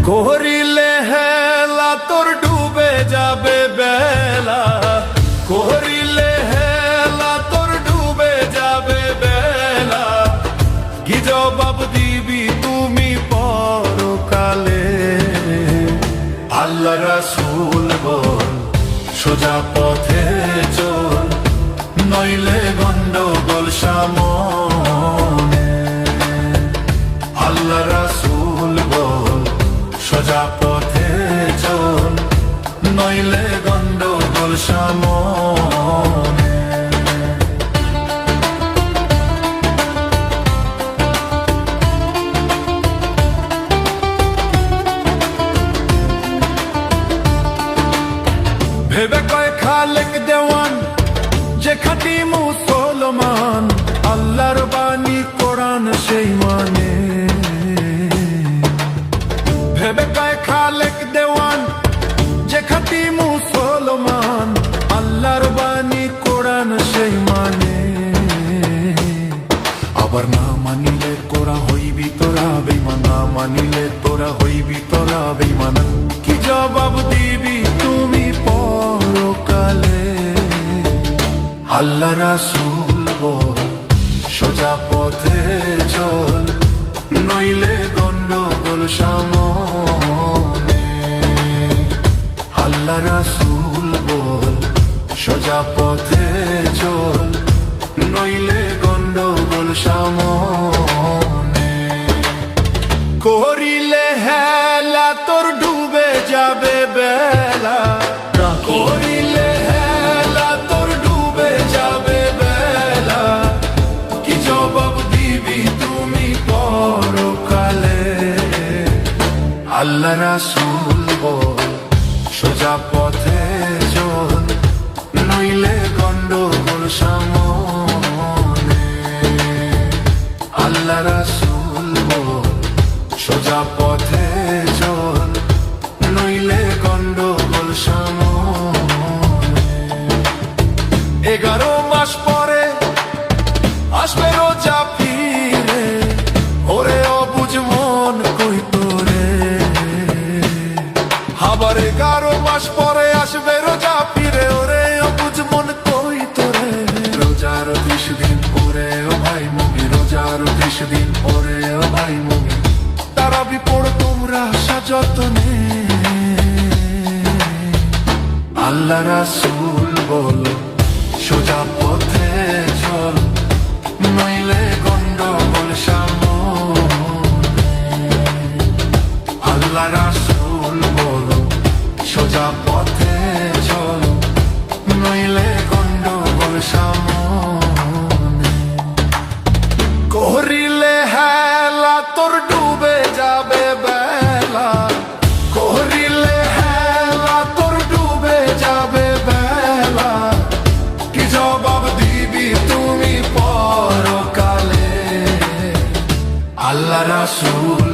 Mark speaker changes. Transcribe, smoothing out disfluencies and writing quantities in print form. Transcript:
Speaker 1: করিলে হেলা তোর ডুবে যাবে বেলা, করিলে হেলা তোর ডুবে যাবে বেলা। কি জবাব দিবি তুমি পরকালে? আল্লাহ রাসূল বল সোজা পথে চল, নইলে গন্ডগোল সামনে। আল্লাহ রাসূল বল সোজা পথে চল, নইলে গন্ডগোল সামনে। ভেবে কয় খালেক দেওয়ান যে খাঁটি মুসলমান, আল্লাহর বাণী কোরআন সেই মানে। ভেবে কয় খালেক দেওয়ান যে খাঁটি মুসলমান, আল্লাহর বাণী কোরআন সেই মানে। আবার না মানিলে তোরা হইবি তোরা বেঈমান, না মানিলে তোরা হইবি তোরা বেঈমান। কি জবাব দিবি তুমি পরকালে? আল্লাহ রাসূল বল সোজা পথে চল, নইলে গন্ডগোল সামনে। আল্লাহ রাসূল বল সোজা পথে চল, নইলে গন্ডগোল সামনে। করিলে হেলা তোর ডুবে যাবে বেলা, করিলে হেলা তোর ডুবে যাবে বেলা। কি জবাব দিবি তুমি পরকালে? আল্লাহ রাসূল বল সোজা পথে চল, নইলে গন্ডগোল সামনে। আল্লাহ রাসূল বল সোজা পথে চল, নইলে গন্ডগোল সামনে। 11 মাস পরে আসবে রোজা ফিরে, ওরে অবুঝ মন কই তোরে। আবার 11 মাস পরে আসবে রোজা ফিরে, ওরে অবুঝ মন কই তোরে। রোজার 30 দিন পরে ও ভাই মুমি, রোজার 30 দিন পরে ও ভাই মুমি। তারাবি পড়ো তোমরা সযত্নে। আল্লাহ রাসূল বল সোজা পথে চল, নইলে গন্ডগোল সামনে। আল্লাহ রাসূল বল সোজা পথে চল, নইলে গন্ডগোল সামনে। করিলে হেলা তোর ডুবে যাবে বেলা, করিলে হেলা তোর ডুবে যাবে বেলা। কি জবাব দিবি তুমি পরকালে? আল্লাহ রাসূল